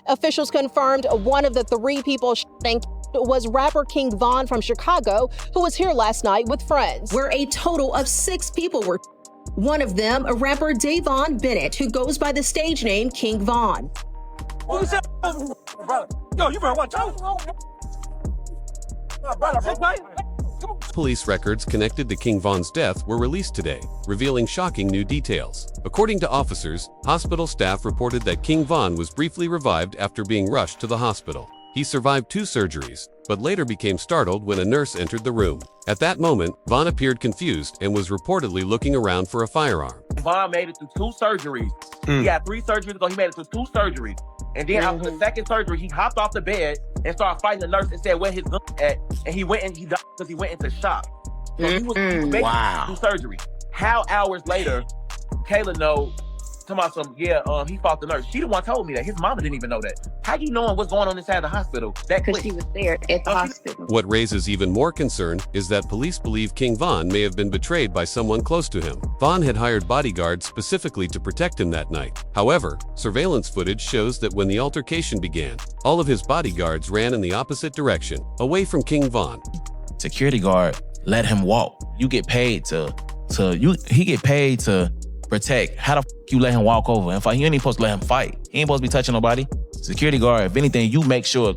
Officials confirmed one of the three people shot and killed was rapper King Von from Chicago, who was here last night with friends, where a total of 6 people were. One of them, a rapper Davon Bennett, who goes by the stage name King Von. Yo, you better watch out. Police records connected to King Von's death were released today, revealing shocking new details. According to officers, hospital staff reported that King Von was briefly revived after being rushed to the hospital. He survived 2 surgeries, but later became startled when a nurse entered the room. At that moment, Von appeared confused and was reportedly looking around for a firearm. Von made it through 2 surgeries. He had 3 surgeries ago. He made it through 2 surgeries. And then after the second surgery, he hopped off the bed and started fighting the nurse and said where his gun at. And he went and he died because he went into shock. So he was making 2 surgeries. How hours later, Kayla knows, talking about some, he fought the nurse. She the one told me that. His mama didn't even know that. How you knowing what's going on inside the hospital? Because she was there at the hospital. What raises even more concern is that police believe King Von may have been betrayed by someone close to him. Von had hired bodyguards specifically to protect him that night. However, surveillance footage shows that when the altercation began, all of his bodyguards ran in the opposite direction, away from King Von. Security guard let him walk. You get paid he get paid to protect. How the you let him walk over and fight? You ain't supposed to let him fight. He ain't supposed to be touching nobody. Security guard, if anything, you make sure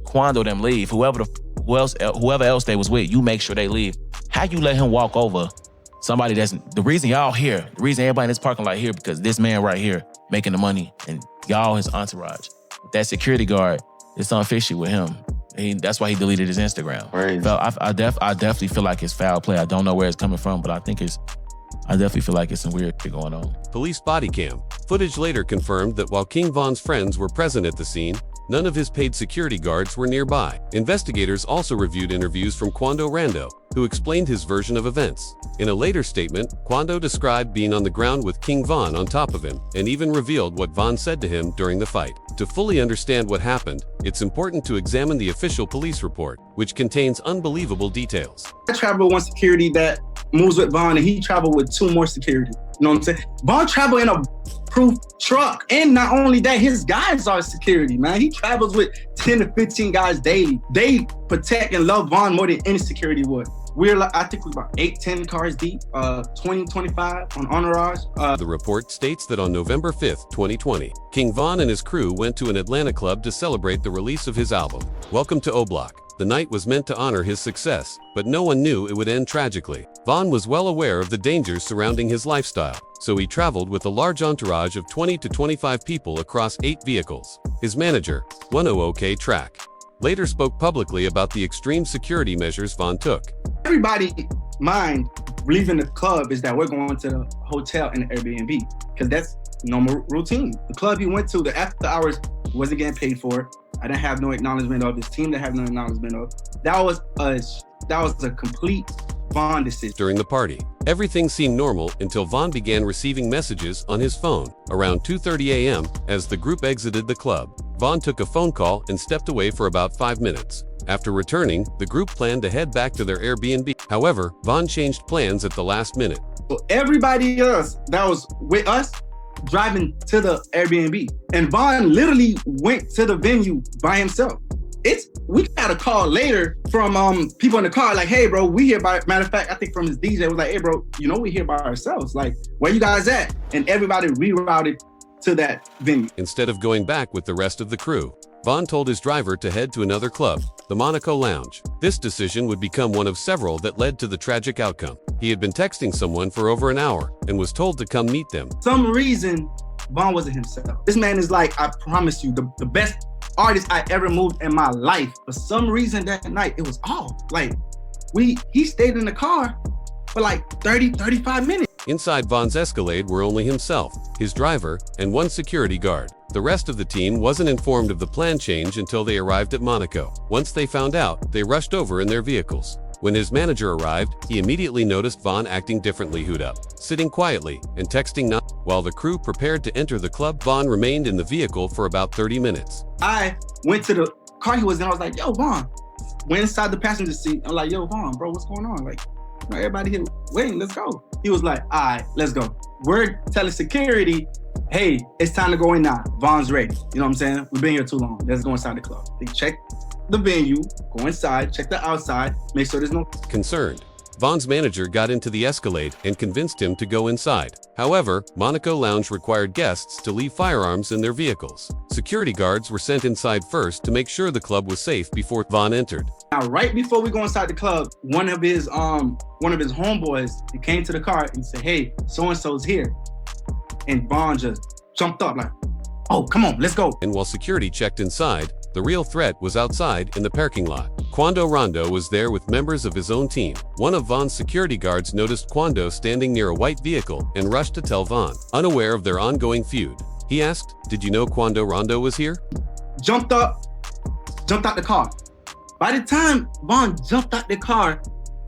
Quando them leave. Whoever else they was with, you make sure they leave. How you let him walk over somebody that's, the reason y'all here, the reason everybody in this parking lot here, because this man right here making the money and y'all his entourage. That security guard, it's unfishy with him. That's why he deleted his Instagram. Right. I definitely feel like it's foul play. I don't know where it's coming from, but I definitely feel like it's some weird shit going on. Police body cam footage later confirmed that while King Von's friends were present at the scene, none of his paid security guards were nearby. Investigators also reviewed interviews from Quando Rando, who explained his version of events. In a later statement, Quando described being on the ground with King Von on top of him, and even revealed what Von said to him during the fight. To fully understand what happened, it's important to examine the official police report, which contains unbelievable details. I travel with one security that moves with Von, and he traveled with 2 more security. You know what I'm saying? Von traveled in a proof truck. And not only that, his guys are security, man. He travels with 10 to 15 guys daily. They protect and love Von more than any security would. I think we're about 8, 10 cars deep, 20, 25 on entourage. The report states that on November 5th, 2020, King Von and his crew went to an Atlanta club to celebrate the release of his album, Welcome to O-Block. The night was meant to honor his success, but no one knew it would end tragically. Von was well aware of the dangers surrounding his lifestyle, so he traveled with a large entourage of 20 to 25 people across 8 vehicles. His manager, 100K Track, later spoke publicly about the extreme security measures Von took. Everybody's mind leaving the club is that we're going to the hotel and the Airbnb, because that's normal routine. The club he went to, the after hours, wasn't getting paid for. I didn't have no acknowledgement of. His team didn't have no acknowledgement of. That was a complete Von decision. During the party, everything seemed normal until Von began receiving messages on his phone. Around 2:30 a.m., as the group exited the club, Von took a phone call and stepped away for about 5 minutes. After returning, the group planned to head back to their Airbnb. However, Von changed plans at the last minute. So everybody else that was with us driving to the Airbnb, and Von literally went to the venue by himself. We got a call later from people in the car, like, hey bro, we here by, matter of fact, I think from his DJ was like, hey bro, we here by ourselves. Like, where you guys at? And everybody rerouted to that venue. Instead of going back with the rest of the crew, Von told his driver to head to another club, the Monaco Lounge. This decision would become one of several that led to the tragic outcome. He had been texting someone for over an hour and was told to come meet them. Some reason, Von wasn't himself. This man is like, I promise you, the best artist I ever moved in my life. For some reason that night, it was off. Like, he stayed in the car for like 30, 35 minutes. Inside Von's Escalade were only himself, his driver, and one security guard. The rest of the team wasn't informed of the plan change until they arrived at Monaco. Once they found out, they rushed over in their vehicles. When his manager arrived, he immediately noticed Von acting differently, hooed up, sitting quietly, and texting not. While the crew prepared to enter the club, Von remained in the vehicle for about 30 minutes. I went to the car he was in. I was like, yo, Von. Went inside the passenger seat. I'm like, yo, Von, bro, what's going on? Like, everybody here waiting, let's go. He was like, all right, let's go. We're telling security hey, it's time to go in now. Von's ready. You know what I'm saying? We've been here too long. Let's go inside the club. They check the venue, go inside, check the outside, make sure there's no... Concerned, Von's manager got into the Escalade and convinced him to go inside. However, Monaco Lounge required guests to leave firearms in their vehicles. Security guards were sent inside first to make sure the club was safe before Von entered. Now, right before we go inside the club, one of his homeboys, he came to the car and said, hey, so-and-so's here. And Von just jumped up like, oh, come on, let's go. And while security checked inside, the real threat was outside in the parking lot. Quando Rondo was there with members of his own team. One of Von's security guards noticed Quando standing near a white vehicle and rushed to tell Von, unaware of their ongoing feud. He asked, did you know Quando Rondo was here? Jumped out the car. By the time Von jumped out the car,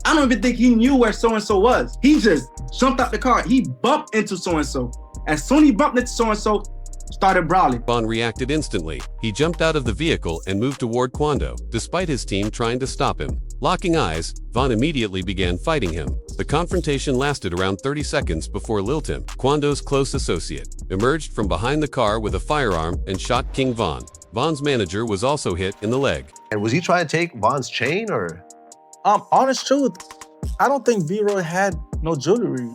I don't even think he knew where so-and-so was. He just jumped out the car. He bumped into so-and-so. As soon as he bumped into so-and-so, started brawling. Von reacted instantly. He jumped out of the vehicle and moved toward Quando, despite his team trying to stop him. Locking eyes, Von immediately began fighting him. The confrontation lasted around 30 seconds before Lil Tim, Quando's close associate, emerged from behind the car with a firearm and shot King Von. Von's manager was also hit in the leg. And was he trying to take Von's chain or? Honest truth, I don't think V-Roy had no jewelry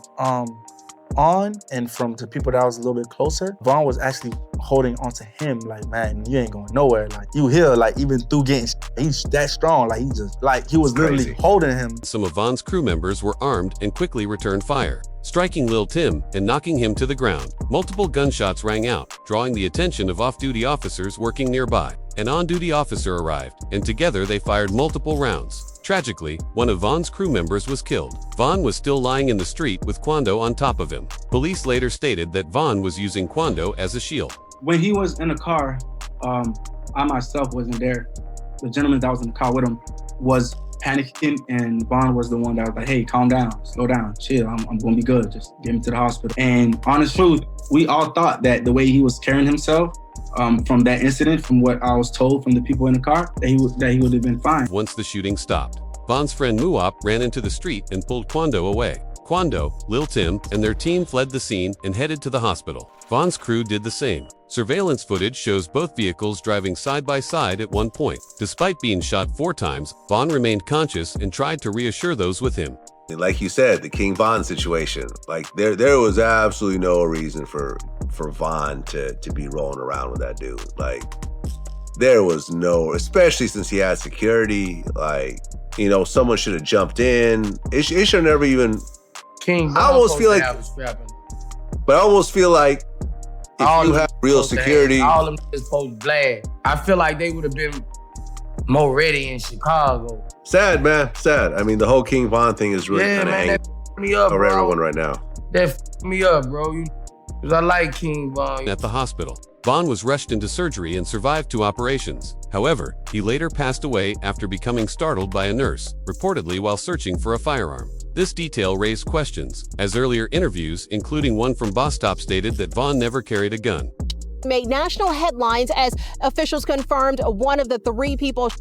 on, and from the people that was a little bit closer, Von was actually holding onto him like, man, you ain't going nowhere. Like, you here, like, even through getting he's that strong. Like, he was literally holding him. Some of Von's crew members were armed and quickly returned fire, striking Lil Tim and knocking him to the ground. Multiple gunshots rang out, drawing the attention of off-duty officers working nearby. An on-duty officer arrived, and together they fired multiple rounds. Tragically, one of Von's crew members was killed. Von was still lying in the street with Quando on top of him. Police later stated that Von was using Quando as a shield. When he was in the car, I myself wasn't there. The gentleman that was in the car with him was panicking, and Von was the one that was like, hey, calm down, slow down, chill, I'm gonna be good, just get me to the hospital. And honest truth, we all thought that the way he was carrying himself, from that incident, from what I was told from the people in the car, that he would have been fine. Once the shooting stopped, Von's friend Muop ran into the street and pulled Quando away. Quando, Lil Tim, and their team fled the scene and headed to the hospital. Von's crew did the same. Surveillance footage shows both vehicles driving side by side at one point. Despite being shot 4 times, Von remained conscious and tried to reassure those with him. Like you said, the King Von situation, like there was absolutely no reason for Von to be rolling around with that dude. Like, there was no, especially since he had security, like, you know, someone should have jumped in. It should never even, King Von I almost feel like, but I almost feel like if all you have real security. All of them is supposed to blast. I feel like they would have been more ready in Chicago. Sad, man, sad. I mean, the whole King Von thing is really kind of hanging me up, over bro. everyone right now. That f me up, bro. Because I like King Von. At the hospital, Von was rushed into surgery and survived 2 operations. However, he later passed away after becoming startled by a nurse, reportedly while searching for a firearm. This detail raised questions, as earlier interviews, including one from Boss Top, stated that Von never carried a gun. Made national headlines as officials confirmed one of the 3 people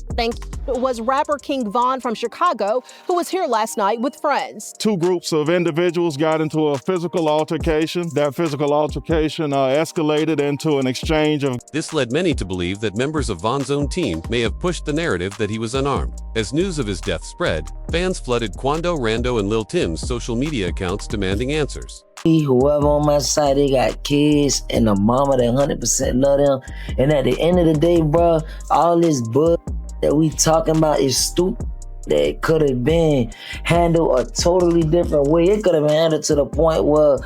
was rapper King Von from Chicago, who was here last night with friends. 2 groups of individuals got into a physical altercation. That physical altercation escalated into an exchange of... This led many to believe that members of Von's own team may have pushed the narrative that he was unarmed. As news of his death spread, fans flooded Quando, Rando, and Lil Tim's social media accounts demanding answers. Whoever on my side, they got kids and a mama that 100% love them. And at the end of the day, bro, all this bull that we talking about is stupid. That could have been handled a totally different way. It could have been handled to the point where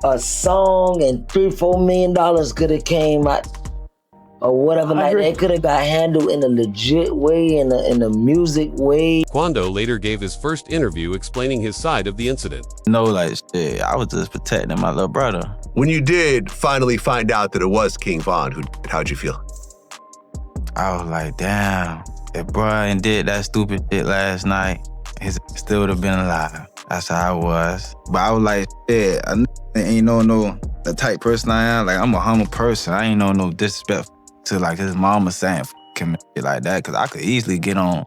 a song and $3-4 million could have came out or whatever like that. It could have got handled in a legit way, in a music way. Quando later gave his first interview explaining his side of the incident. No, like, shit, I was just protecting my little brother. When you did finally find out that it was King Von, how'd you feel? I was like, damn, if Brian did that stupid shit last night, he still would have been alive. That's how I was. But I was like, shit, I ain't no the type person I am. Like, I'm a humble person. I ain't no disrespect to like his mama saying him and shit like that, because I could easily get on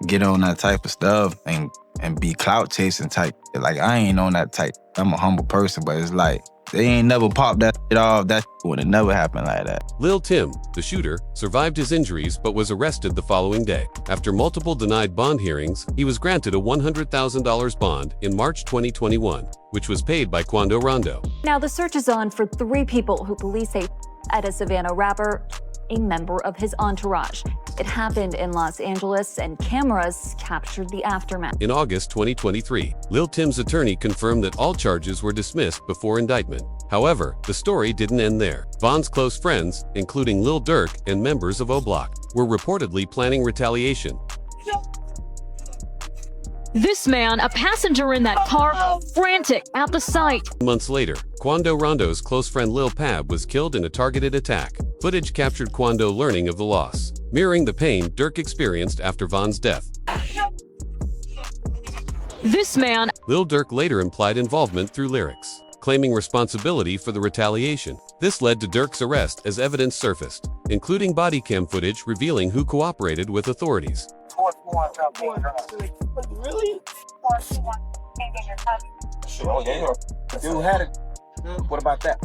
that type of stuff and be clout chasing type. Like, I ain't on that type. I'm a humble person, but it's like, they ain't never popped that shit off. That would have never happened like that. Lil Tim, the shooter, survived his injuries but was arrested the following day. After multiple denied bond hearings, he was granted a $100,000 bond in March 2021, which was paid by Quando Rondo. Now the search is on for 3 people who police say at a Savannah rapper, a member of his entourage. It happened in Los Angeles and cameras captured the aftermath. In August 2023, Lil Tim's attorney confirmed that all charges were dismissed before indictment. However, the story didn't end there. Von's close friends, including Lil Durk and members of O Block, were reportedly planning retaliation. This man, a passenger in that car, frantic at the sight. Months later, Quando Rondo's close friend Lil Pab was killed in a targeted attack. Footage captured Quando learning of the loss, mirroring the pain Durk experienced after Von's death. This man. Lil Durk later implied involvement through lyrics, claiming responsibility for the retaliation. This led to Durk's arrest as evidence surfaced, including body cam footage revealing who cooperated with authorities. Really? Sure, yeah. Dude had it. What about that?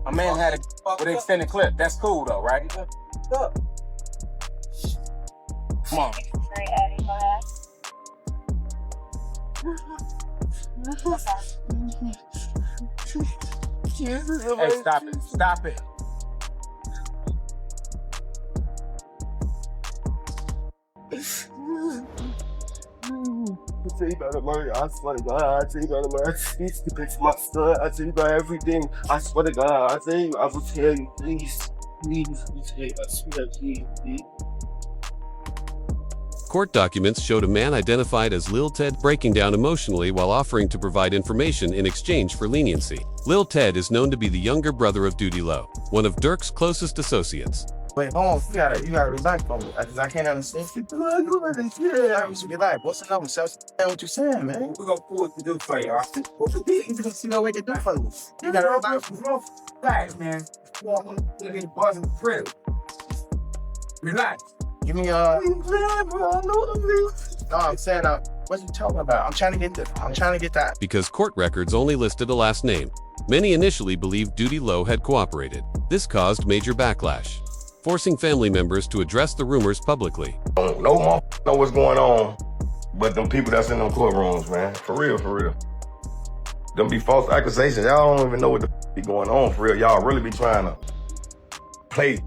A man had it with an extended clip. That's cool though, right? Come on. Hey, stop it. Stop it. I tell you about the murder, I swear to God, I tell you about the murder. He's to fix my son, I tell you about everything. I swear to God, I tell you, I will tell you, please, I swear, please. Court documents showed a man identified as Lil Ted breaking down emotionally while offering to provide information in exchange for leniency. Lil Ted is known to be the younger brother of Duty Low, one of Durk's closest associates. Wait, hold on. You gotta relax on me, because I can't understand. Relax. What's the number? What you saying, man? We're gonna pull it to do for you, all right? What's the deal? You can see no way to do for you. You gotta relax. Relax, man. You're getting buzzing the crib. Relax. Give me No, I'm saying, what you talking about? I'm trying to get that. Because court records only listed a last name, many initially believed Duty Low had cooperated. This caused major backlash, forcing family members to address the rumors publicly. No motherfucker know what's going on, but them people that's in them courtrooms, man. For real, for real. Them be false accusations. Y'all don't even know what the be going on, for real. Y'all really be trying to play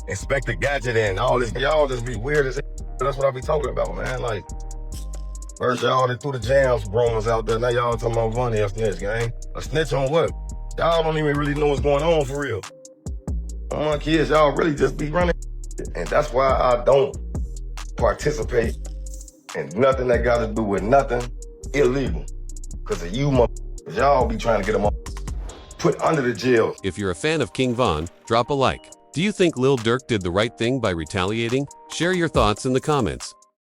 Inspector Gadget and all this. Y'all just be weird as that's what I be talking about, man. Like, first y'all threw the jams rumors out there. Now y'all talking about Vonnie a snitch, gang. A snitch on what? Y'all don't even really know what's going on, for real. All my kids, y'all really just be running. And that's why I don't participate in nothing that got to do with nothing illegal. Because of you motherfuckers, y'all be trying to get them put under the jail. If you're a fan of King Von, drop a like. Do you think Lil Durk did the right thing by retaliating? Share your thoughts in the comments.